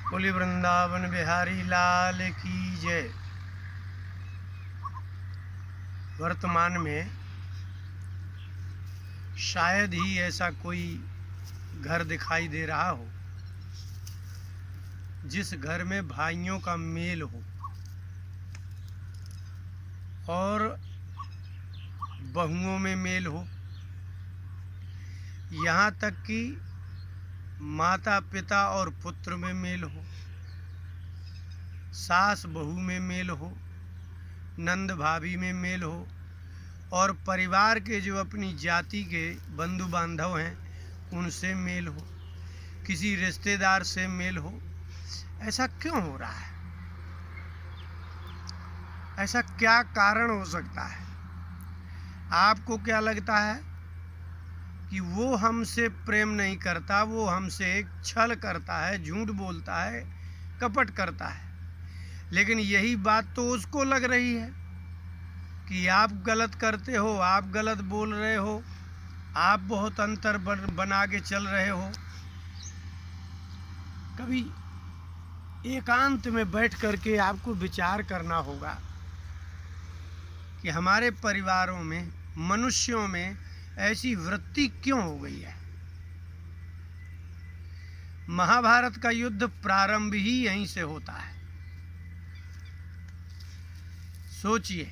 बोली वृंदावन बिहारी लाल की जय। वर्तमान में शायद ही ऐसा कोई घर दिखाई दे रहा हो जिस घर में भाइयों का मेल हो और बहुओं में मेल हो, यहाँ तक कि माता पिता और पुत्र में मेल हो, सास बहू में मेल हो, नंद भाभी में मेल हो और परिवार के जो अपनी जाति के बंधु बांधव हैं उनसे मेल हो, किसी रिश्तेदार से मेल हो। ऐसा क्यों हो रहा है? ऐसा क्या कारण हो सकता है? आपको क्या लगता है कि वो हमसे प्रेम नहीं करता, वो हमसे छल करता है, झूठ बोलता है, कपट करता है, लेकिन यही बात तो उसको लग रही है कि आप गलत करते हो, आप गलत बोल रहे हो, आप बहुत अंतर बना के चल रहे हो। कभी एकांत में बैठ करके आपको विचार करना होगा कि हमारे परिवारों में, मनुष्यों में ऐसी वृत्ति क्यों हो गई है। महाभारत का युद्ध प्रारंभ ही यहीं से होता है। सोचिए,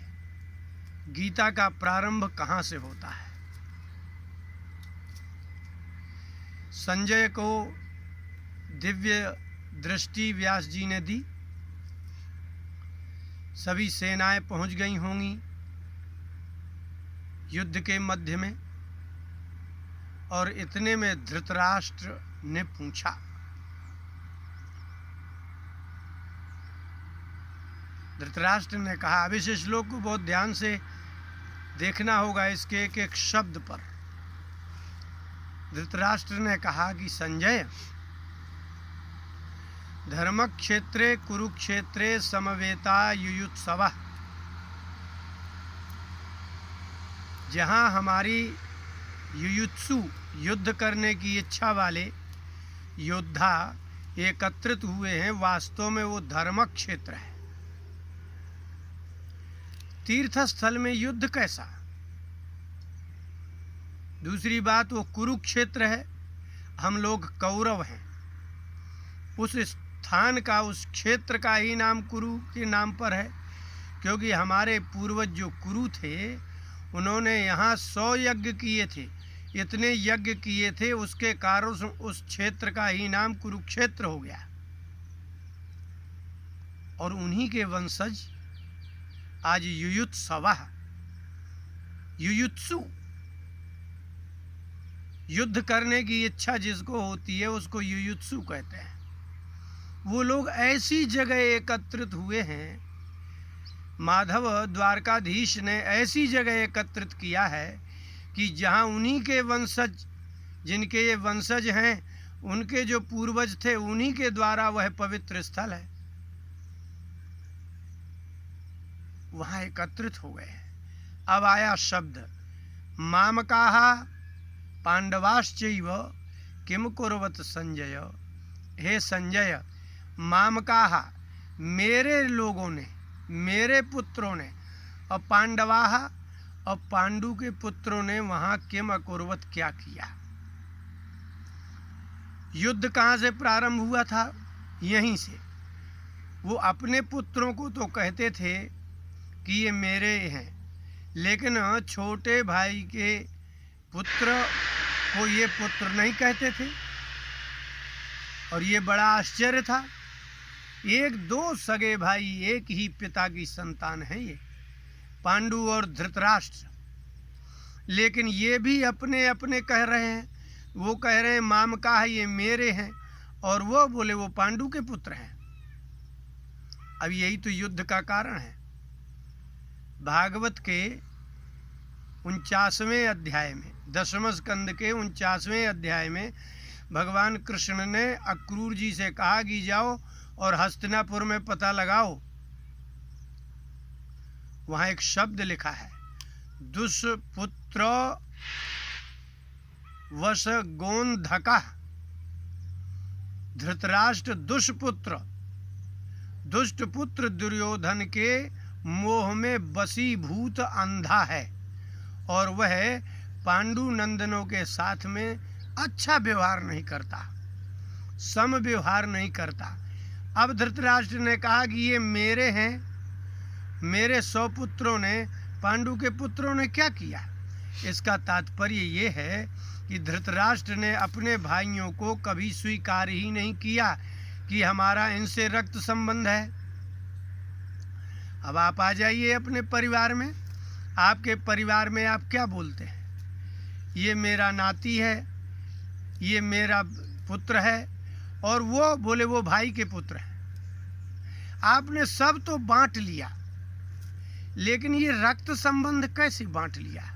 गीता का प्रारंभ कहाँ से होता है? संजय को दिव्य दृष्टि व्यास जी ने दी, सभी सेनाएं पहुंच गई होंगी युद्ध के मध्य में, और इतने में धृतराष्ट्र ने पूछा। धृतराष्ट्र ने कहा, अब इस श्लोक को बहुत ध्यान से देखना होगा, इसके एक एक शब्द पर। धृतराष्ट्र ने कहा कि संजय, धर्मक्षेत्रे कुरुक्षेत्रे समवेता युयुत्सवः, जहाँ हमारी युयुत्सु युद्ध करने की इच्छा वाले योद्धा एकत्रित हुए हैं, वास्तव में वो धर्म क्षेत्र है। तीर्थ स्थल में युद्ध कैसा? दूसरी बात, वो कुरुक्षेत्र है, हम लोग कौरव हैं। उस स्थान का, उस क्षेत्र का ही नाम कुरु के नाम पर है, क्योंकि हमारे पूर्वज जो कुरु थे उन्होंने यहाँ 100 यज्ञ किए थे। इतने यज्ञ किए थे, उसके कारण उस क्षेत्र का ही नाम कुरुक्षेत्र हो गया। और उन्हीं के वंशज आज युयुत्सवः, युयुत्सु, युद्ध करने की इच्छा जिसको होती है उसको युयुत्सु कहते हैं। वो लोग ऐसी जगह एकत्रित हुए हैं, माधव द्वारकाधीश ने ऐसी जगह एकत्रित किया है कि जहाँ उन्हीं के वंशज, जिनके ये वंशज हैं, उनके जो पूर्वज थे, उन्हीं के द्वारा वह पवित्र स्थल है, वहाँ एकत्रित हो गए। अब आया शब्द मामकाः पांडवाश्चैव किम कुर्वत संजय। हे संजय, मामकाः, मेरे लोगों ने, मेरे पुत्रों ने, और पांडवाः, और पांडु के पुत्रों ने वहाँ किम अकुर्वत, क्या किया। युद्ध कहाँ से प्रारंभ हुआ था? यहीं से। वो अपने पुत्रों को तो कहते थे कि ये मेरे हैं, लेकिन छोटे भाई के पुत्र को ये पुत्र नहीं कहते थे। और ये बड़ा आश्चर्य था, एक दो सगे भाई, एक ही पिता की संतान है ये, पांडु और धृतराष्ट्र, लेकिन ये भी अपने अपने कह रहे हैं। वो कह रहे हैं मामका है, ये मेरे हैं, और वो बोले वो पांडु के पुत्र हैं। अब यही तो युद्ध का कारण है। भागवत के 49वें अध्याय में, 10वें स्कंद के 49वें अध्याय में भगवान कृष्ण ने अक्रूर जी से कहा कि जाओ और हस्तिनापुर में पता लगाओ। वहाँ एक शब्द लिखा है, दुष्पुत्र वश गोंधका, धृतराष्ट्र दुष्ट पुत्र दुर्योधन के मोह में वशीभूत अंधा है और वह पांडु नंदनों के साथ में अच्छा व्यवहार नहीं करता, सम व्यवहार नहीं करता। अब धृतराष्ट्र ने कहा कि ये मेरे हैं, मेरे 100 पुत्रों ने पांडु के पुत्रों ने क्या किया। इसका तात्पर्य ये है कि धृतराष्ट्र ने अपने भाइयों को कभी स्वीकार ही नहीं किया कि हमारा इनसे रक्त संबंध है। अब आप आ जाइए अपने परिवार में, आपके परिवार में आप क्या बोलते हैं, ये मेरा नाती है, ये मेरा पुत्र है, और वो बोले वो भाई के पुत्र हैं। आपने सब तो बांट लिया, लेकिन ये रक्त संबंध कैसे बांट लिया।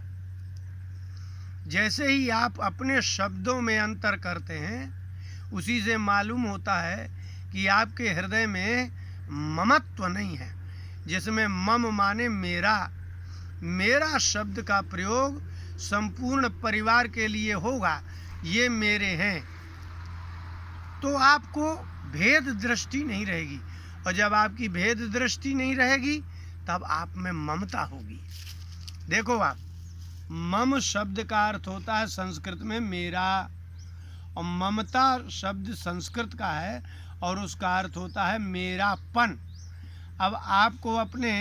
जैसे ही आप अपने शब्दों में अंतर करते हैं, उसी से मालूम होता है कि आपके हृदय में ममत्व नहीं है, जिसमें मम माने मेरा शब्द का प्रयोग संपूर्ण परिवार के लिए होगा, ये मेरे हैं, तो आपको भेद दृष्टि नहीं रहेगी। और जब आपकी भेद दृष्टि नहीं रहेगी तब आप में ममता होगी। देखो आप, मम शब्द का अर्थ होता है संस्कृत में मेरा, और ममता शब्द संस्कृत का है और उसका अर्थ होता है मेरापन। अब आपको अपने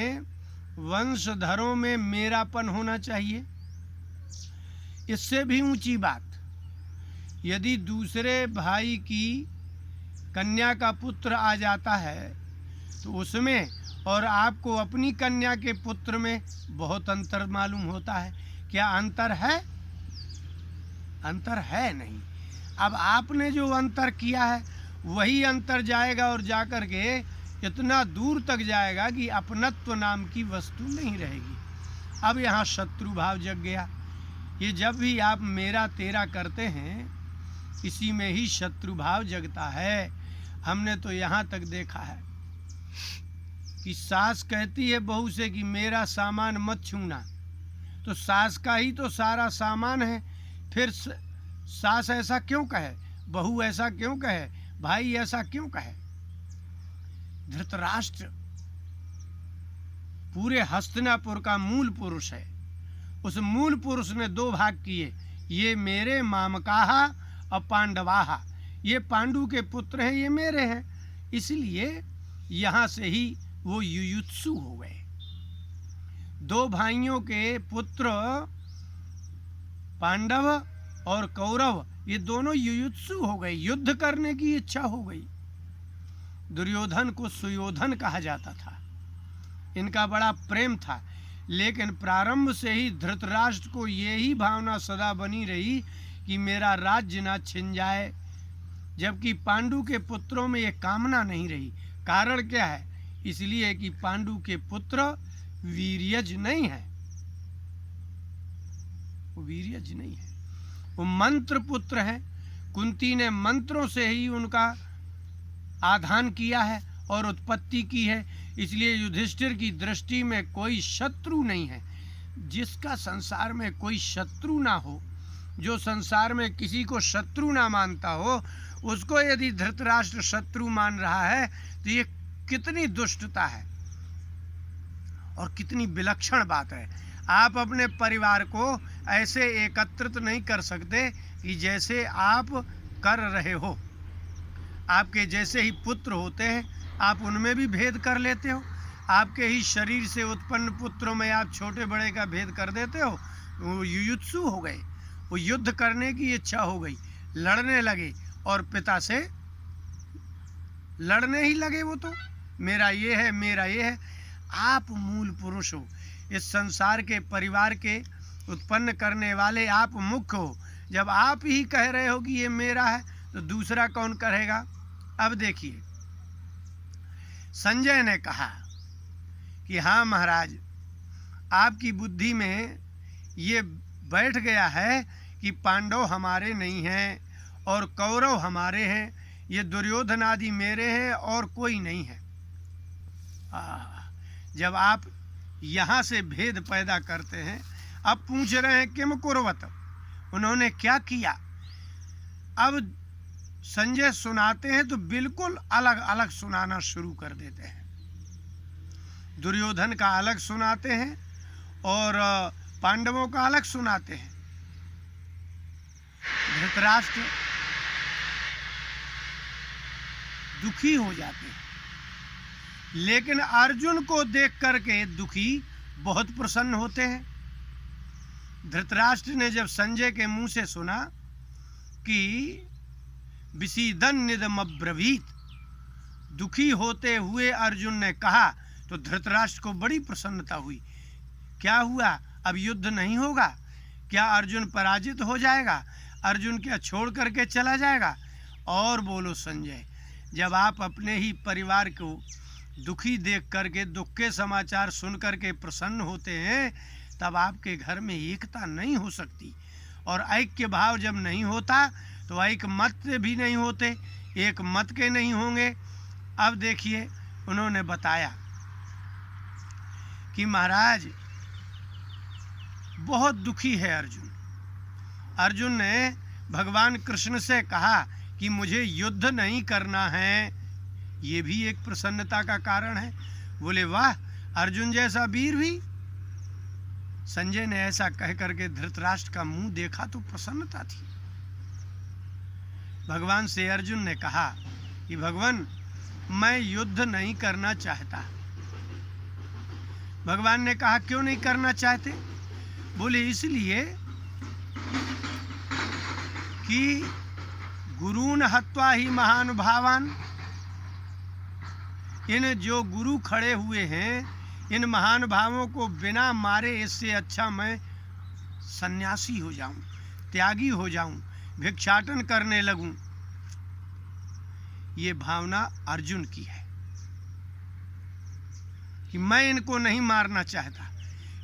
वंशधरों में मेरापन होना चाहिए। इससे भी ऊंची बात, यदि दूसरे भाई की कन्या का पुत्र आ जाता है तो उसमें और आपको अपनी कन्या के पुत्र में बहुत अंतर मालूम होता है। क्या अंतर है? अंतर है नहीं। अब आपने जो अंतर किया है वही अंतर जाएगा और जाकर के इतना दूर तक जाएगा कि अपनत्व नाम की वस्तु नहीं रहेगी। अब यहाँ शत्रु भाव जग गया। ये जब भी आप मेरा तेरा करते हैं, इसी में ही शत्रु भाव जगता है। हमने तो यहाँ तक देखा है कि सास कहती है बहू से कि मेरा सामान मत छूना, तो सास का ही तो सारा सामान है, फिर सास ऐसा क्यों कहे, बहू ऐसा क्यों कहे, भाई ऐसा क्यों कहे। धृतराष्ट्र पूरे हस्तिनापुर का मूल पुरुष है। उस मूल पुरुष ने 2 भाग किए, ये मेरे मामकाहा और पांडवाहा, ये पांडु के पुत्र हैं, ये मेरे हैं। इसलिए यहाँ से ही वो युयुत्सु हो गए। 2 भाइयों के पुत्र पांडव और कौरव, ये दोनों युयुत्सु हो गए, युद्ध करने की इच्छा हो गई। दुर्योधन को सुयोधन कहा जाता था, इनका बड़ा प्रेम था, लेकिन प्रारंभ से ही धृतराष्ट्र को यही भावना सदा बनी रही कि मेरा राज्य ना छिन जाए, जबकि पांडु के पुत्रों में ये कामना नहीं रही। कारण क्या है? इसलिए कि पांडु के पुत्र वीर्यज नहीं है, वो वीर्यज नहीं है, वो मंत्र पुत्र है। कुंती ने मंत्रों से ही उनका आधान किया है और उत्पत्ति की है। इसलिए युधिष्ठिर की दृष्टि में कोई शत्रु नहीं है। जिसका संसार में कोई शत्रु ना हो, जो संसार में किसी को शत्रु ना मानता हो, उसको यदि धृतराष्ट्र शत्रु मान रहा है तो ये कितनी दुष्टता है और कितनी विलक्षण बात है। आप अपने परिवार को ऐसे एकत्रित नहीं कर सकते कि जैसे आप कर रहे हो। आपके जैसे ही पुत्र होते हैं, आप उनमें भी भेद कर लेते हो। आपके ही शरीर से उत्पन्न पुत्रों में आप छोटे बड़े का भेद कर देते हो। वो युयुत्सु हो गए, वो युद्ध करने की इच्छा हो गई, लड़ने लगे और पिता से लड़ने ही लगे। वो तो मेरा ये है, मेरा ये है। आप मूल पुरुष हो, इस संसार के परिवार के उत्पन्न करने वाले आप मुख्य हो। जब आप ही कह रहे हो कि ये मेरा है तो दूसरा कौन करेगा। अब देखिए, संजय ने कहा कि हाँ महाराज, आपकी बुद्धि में ये बैठ गया है कि पांडव हमारे नहीं हैं और कौरव हमारे हैं, ये दुर्योधन आदि मेरे हैं और कोई नहीं है। जब आप यहाँ से भेद पैदा करते हैं, अब पूछ रहे हैं किम कुर्वत, उन्होंने क्या किया। अब संजय सुनाते हैं तो बिल्कुल अलग अलग सुनाना शुरू कर देते हैं। दुर्योधन का अलग सुनाते हैं और पांडवों का अलग सुनाते हैं। धृतराष्ट्र दुखी हो जाते हैं, लेकिन अर्जुन को देख करके दुखी बहुत प्रसन्न होते हैं। धृतराष्ट्र ने जब संजय के मुंह से सुना कि विषीदन निदमब्रवीत, दुखी होते हुए अर्जुन ने कहा, तो धृतराष्ट्र को बड़ी प्रसन्नता हुई। क्या हुआ, अब युद्ध नहीं होगा क्या? अर्जुन पराजित हो जाएगा? अर्जुन क्या छोड़ करके चला जाएगा? और बोलो संजय, जब आप अपने ही परिवार को दुखी देख करके, दुख के समाचार सुन करके प्रसन्न होते हैं, तब आपके घर में एकता नहीं हो सकती। और ऐक्य भाव जब नहीं होता तो ऐक्य मत भी नहीं होते, एक मत के नहीं होंगे। अब देखिए, उन्होंने बताया कि महाराज बहुत दुखी है अर्जुन। अर्जुन ने भगवान कृष्ण से कहा कि मुझे युद्ध नहीं करना है, ये भी एक प्रसन्नता का कारण है। बोले वाह, अर्जुन जैसा वीर भी। संजय ने ऐसा कह करके धृतराष्ट्र का मुंह देखा तो प्रसन्नता थी। भगवान से अर्जुन ने कहा कि भगवान, मैं युद्ध नहीं करना चाहता। भगवान ने कहा क्यों नहीं करना चाहते? बोले इसलिए कि गुरुन हत्वा ही महानुभावान, इन जो गुरु खड़े हुए हैं, इन महानुभावों को बिना मारे इससे अच्छा मैं सन्यासी हो जाऊं, त्यागी हो जाऊं, भिक्षाटन करने लगूं। ये भावना अर्जुन की है कि मैं इनको नहीं मारना चाहता।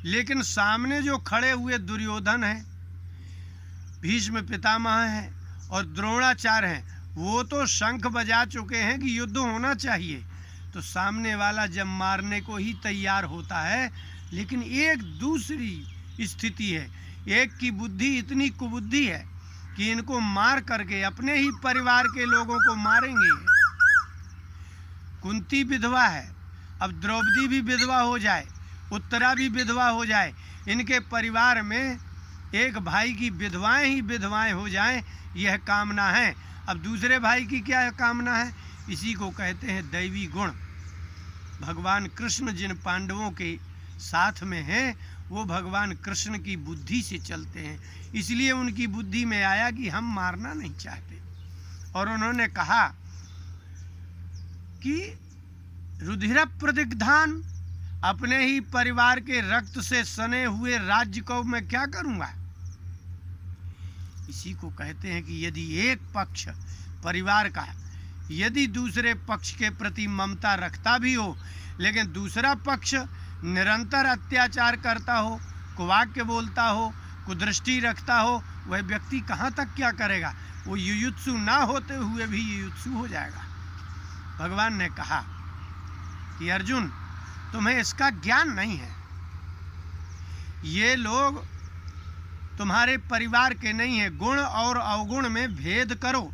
लेकिन सामने जो खड़े हुए दुर्योधन हैं, भीष्म पितामह हैं और द्रोणाचार्य हैं, वो तो शंख बजा चुके हैं कि युद्ध होना चाहिए। तो सामने वाला जब मारने को ही तैयार होता है, लेकिन एक दूसरी स्थिति है, एक की बुद्धि इतनी कुबुद्धि है कि इनको मार करके अपने ही परिवार के लोगों को मारेंगे। कुंती विधवा है, अब द्रौपदी भी विधवा हो जाए, उत्तरा भी विधवा हो जाए, इनके परिवार में एक भाई की विधवाएं ही विधवाएं हो जाएं, यह कामना है। अब दूसरे भाई की क्या कामना है? इसी को कहते हैं दैवी गुण। भगवान कृष्ण जिन पांडवों के साथ में हैं, वो भगवान कृष्ण की बुद्धि से चलते हैं, इसलिए उनकी बुद्धि में आया कि हम मारना नहीं चाहते। और उन्होंने कहा कि रुधिर प्रतिग्धान, अपने ही परिवार के रक्त से सने हुए राज्य को मैं क्या करूंगा? इसी को कहते हैं कि यदि एक पक्ष परिवार का यदि दूसरे पक्ष के प्रति ममता रखता भी हो, लेकिन दूसरा पक्ष निरंतर अत्याचार करता हो, कुवाक्य बोलता हो, कुदृष्टि रखता हो, वह व्यक्ति कहाँ तक क्या करेगा? वो युयुत्सु ना होते हुए भी युयुत्सु हो जाएगा। भगवान ने कहा कि अर्जुन, तुम्हें इसका ज्ञान नहीं है, ये लोग तुम्हारे परिवार के नहीं है। गुण और अवगुण में भेद करो।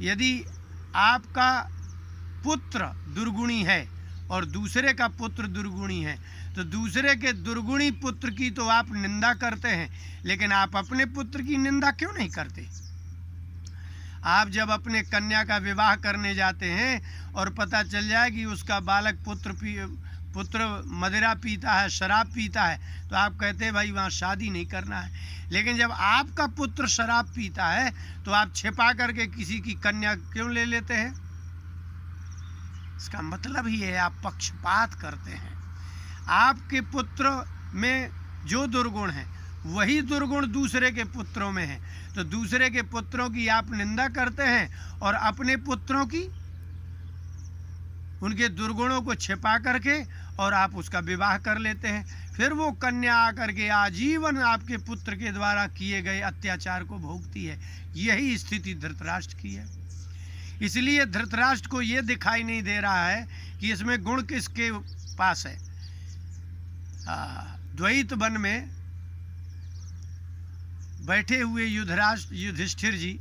यदि आपका पुत्र दुर्गुणी है और दूसरे का पुत्र दुर्गुणी है, तो दूसरे के दुर्गुणी पुत्र की तो आप निंदा करते हैं, लेकिन आप अपने पुत्र की निंदा क्यों नहीं करते? आप जब अपने कन्या का विवाह करने जाते हैं और पता चल जाए कि उसका बालक पुत्र मदिरा पीता है, शराब पीता है, तो आप कहते हैं भाई वहाँ शादी नहीं करना है। लेकिन जब आपका पुत्र शराब पीता है तो आप छिपा करके किसी की कन्या क्यों ले लेते हैं? इसका मतलब ही है आप पक्षपात करते हैं। आपके पुत्र में जो दुर्गुण है वही दुर्गुण दूसरे के पुत्रों में है, तो दूसरे के पुत्रों की आप निंदा करते हैं और अपने पुत्रों की, उनके दुर्गुणों को छिपा करके और आप उसका विवाह कर लेते हैं। फिर वो कन्या आकर के आजीवन आपके पुत्र के द्वारा किए गए अत्याचार को भोगती है। यही स्थिति धृतराष्ट्र की है। इसलिए धृतराष्ट्र को ये दिखाई नहीं दे रहा है कि इसमें गुण किसके पास है। द्वैत वन में बैठे हुए युधिष्ठिर जी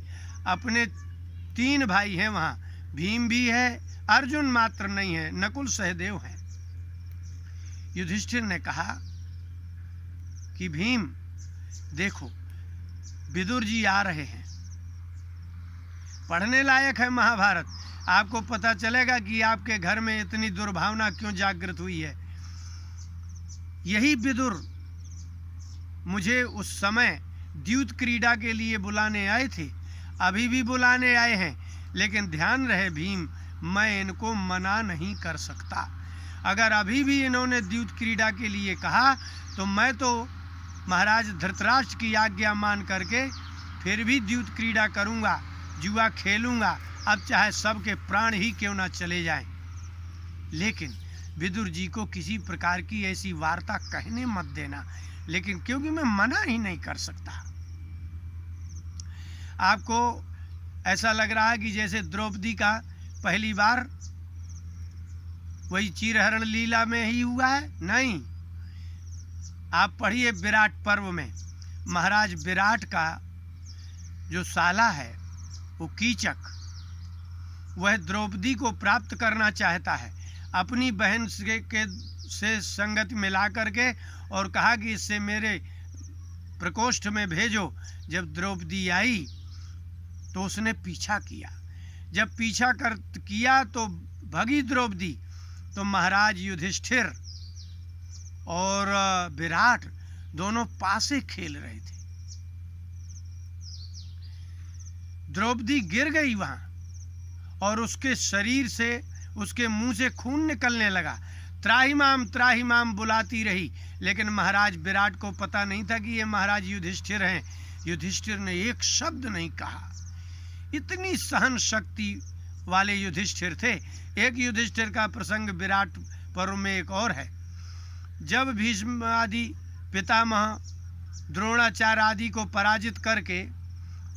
अपने 3 भाई हैं वहाँ, भीम भी है, अर्जुन मात्र नहीं है, नकुल सहदेव हैं। युधिष्ठिर ने कहा कि भीम देखो, विदुर जी आ रहे हैं, पढ़ने लायक है महाभारत, आपको पता चलेगा कि आपके घर में इतनी दुर्भावना क्यों जागृत हुई है। यही विदुर मुझे उस समय द्यूत क्रीड़ा के लिए बुलाने आए थे, अभी भी बुलाने आए हैं, लेकिन ध्यान रहे भीम, मैं इनको मना नहीं कर सकता। अगर अभी भी इन्होंने द्यूत क्रीड़ा के लिए कहा तो मैं तो महाराज धृतराष्ट्र की आज्ञा मान करके फिर भी द्यूत क्रीड़ा करूंगा, जुआ खेलूंगा, अब चाहे सबके प्राण ही क्यों ना चले जाएं। लेकिन विदुर जी को किसी प्रकार की ऐसी वार्ता कहने मत देना, लेकिन क्योंकि मैं मना ही नहीं कर सकता। आपको ऐसा लग रहा है कि जैसे द्रौपदी का पहली बार वही चीरहरण लीला में ही हुआ है, नहीं। आप पढ़िए विराट पर्व में, महाराज विराट का जो साला है वो कीचक, वह द्रौपदी को प्राप्त करना चाहता है, अपनी बहन से संगति मिला करके, और कहा कि इससे मेरे प्रकोष्ठ में भेजो। जब द्रौपदी आई तो उसने पीछा किया, जब पीछा किया तो भगी द्रौपदी, तो महाराज युधिष्ठिर और विराट दोनों पासे खेल रहे थे। द्रौपदी गिर गई वहां और उसके शरीर से, उसके मुंह से खून निकलने लगा। त्राहिमाम बुलाती रही, लेकिन महाराज विराट को पता नहीं था कि ये महाराज युधिष्ठिर हैं। युधिष्ठिर ने एक शब्द नहीं कहा, इतनी सहन शक्ति वाले युधिष्ठिर थे। एक युधिष्ठिर का प्रसंग विराट पर्व में एक और है। जब भीष्म आदि पितामह द्रोणाचार्य आदि को पराजित करके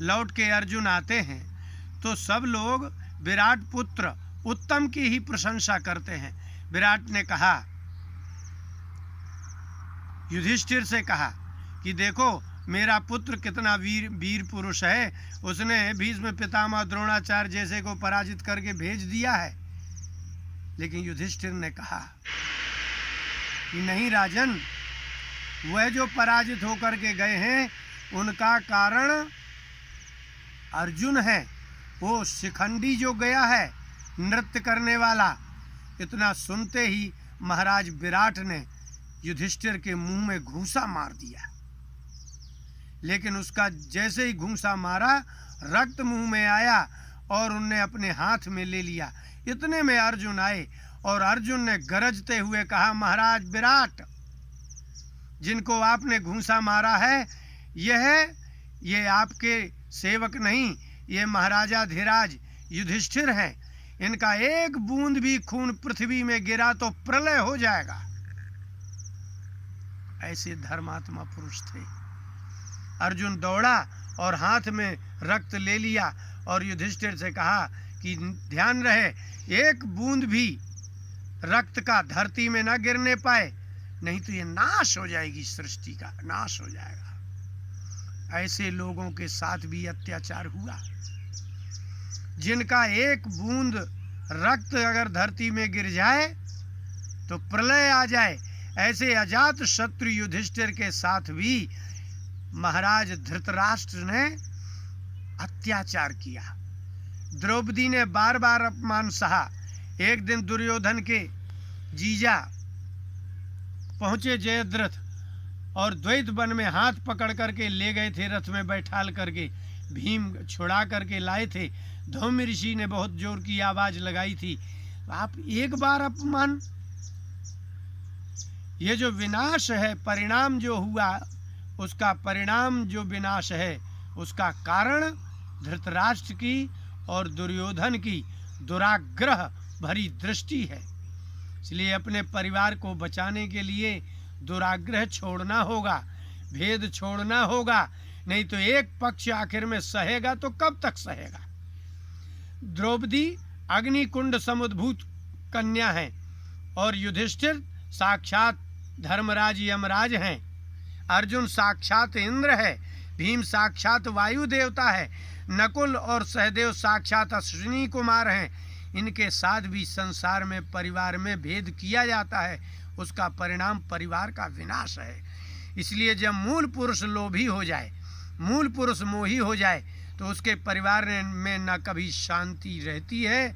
लौट के अर्जुन आते हैं तो सब लोग विराट पुत्र उत्तम की ही प्रशंसा करते हैं। विराट ने कहा, युधिष्ठिर से कहा कि देखो मेरा पुत्र कितना वीर पुरुष है, उसने भीष्म पितामह द्रोणाचार्य जैसे को पराजित करके भेज दिया है। लेकिन युधिष्ठिर ने कहा कि नहीं राजन, वह जो पराजित होकर के गए हैं उनका कारण अर्जुन है, वो शिखंडी जो गया है नृत्य करने वाला। इतना सुनते ही महाराज विराट ने युधिष्ठिर के मुंह में घूंसा मार दिया, लेकिन उसका जैसे ही घूंसा मारा रक्त मुंह में आया और उनने अपने हाथ में ले लिया। इतने में अर्जुन आए और अर्जुन ने गरजते हुए कहा, महाराज विराट, जिनको आपने घूंसा मारा है ये आपके सेवक नहीं, ये महाराजा धीराज युधिष्ठिर हैं। इनका एक बूंद भी खून पृथ्वी में गिरा तो प्रलय हो जाएगा। ऐसे धर्मात्मा पुरुष थे। अर्जुन दौड़ा और हाथ में रक्त ले लिया और युधिष्ठिर से कहा कि ध्यान रहे, एक बूंद भी रक्त का धरती में न गिरने पाए, नहीं तो ये नाश हो जाएगी, सृष्टि का नाश हो जाएगा। ऐसे लोगों के साथ भी अत्याचार हुआ। जिनका एक बूंद रक्त अगर धरती में गिर जाए तो प्रलय आ जाए, ऐसे अजात शत्रु युधिष्ठिर के साथ भी महाराज धृतराष्ट्र ने अत्याचार किया। द्रौपदी ने बार बार अपमान सहा। एक दिन दुर्योधन के जीजा पहुंचे जयद्रथ और द्वैत वन में हाथ पकड़ करके ले गए थे, रथ में बैठाल करके भीम छुड़ा करके लाए थे। धौम्य ऋषि ने बहुत जोर की आवाज लगाई थी, आप एक बार अपमान। ये जो विनाश है, परिणाम जो हुआ, उसका परिणाम जो विनाश है, उसका कारण धृतराष्ट्र की और दुर्योधन की दुराग्रह भरी दृष्टि है। इसलिए अपने परिवार को बचाने के लिए दुराग्रह छोड़ना होगा, भेद छोड़ना होगा, नहीं तो एक पक्ष आखिर में सहेगा तो कब तक सहेगा। द्रौपदी अग्निकुंड समुद्भूत कन्या है और युधिष्ठिर साक्षात धर्मराज यमराज हैं। अर्जुन साक्षात इंद्र है, भीम साक्षात वायु देवता है, नकुल और सहदेव साक्षात अश्विनी कुमार हैं, इनके साथ भी संसार में परिवार में भेद किया जाता है, उसका परिणाम परिवार का विनाश है। इसलिए जब मूल पुरुष लोभी हो जाए, मूल पुरुष मोही हो जाए, तो उसके परिवार में न कभी शांति रहती है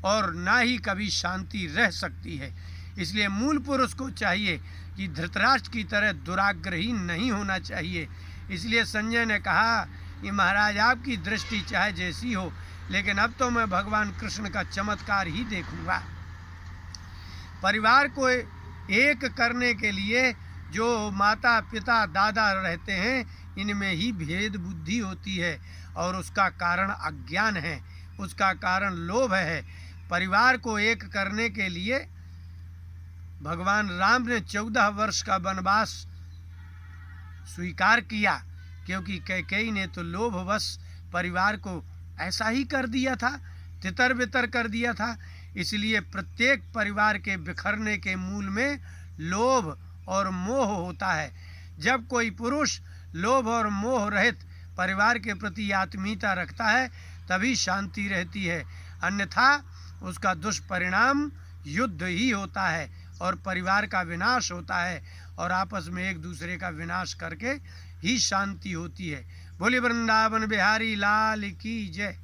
और ना ही कभी शांति रह सकती है। इसलिए मूल पुरुष को चाहिए कि धृतराष्ट्र की तरह दुराग्रही नहीं होना चाहिए। इसलिए संजय ने कहा कि महाराज आपकी दृष्टि चाहे जैसी हो, लेकिन अब तो मैं भगवान कृष्ण का चमत्कार ही देखूंगा। परिवार को एक करने के लिए जो माता पिता दादा रहते हैं, इनमें ही भेद बुद्धि होती है और उसका कारण अज्ञान है, उसका कारण लोभ है। परिवार को एक करने के लिए भगवान राम ने 14 वर्ष का वनवास स्वीकार किया, क्योंकि कैकेयी ने तो लोभवश परिवार को ऐसा ही कर दिया था, तितर बितर कर दिया था। इसलिए प्रत्येक परिवार के बिखरने के मूल में लोभ और मोह होता है। जब कोई पुरुष लोभ और मोह रहित परिवार के प्रति आत्मीयता रखता है, तभी शांति रहती है, अन्यथा उसका दुष्परिणाम युद्ध ही होता है और परिवार का विनाश होता है और आपस में एक दूसरे का विनाश करके ही शांति होती है। बोले वृंदावन बिहारी लाल की जय।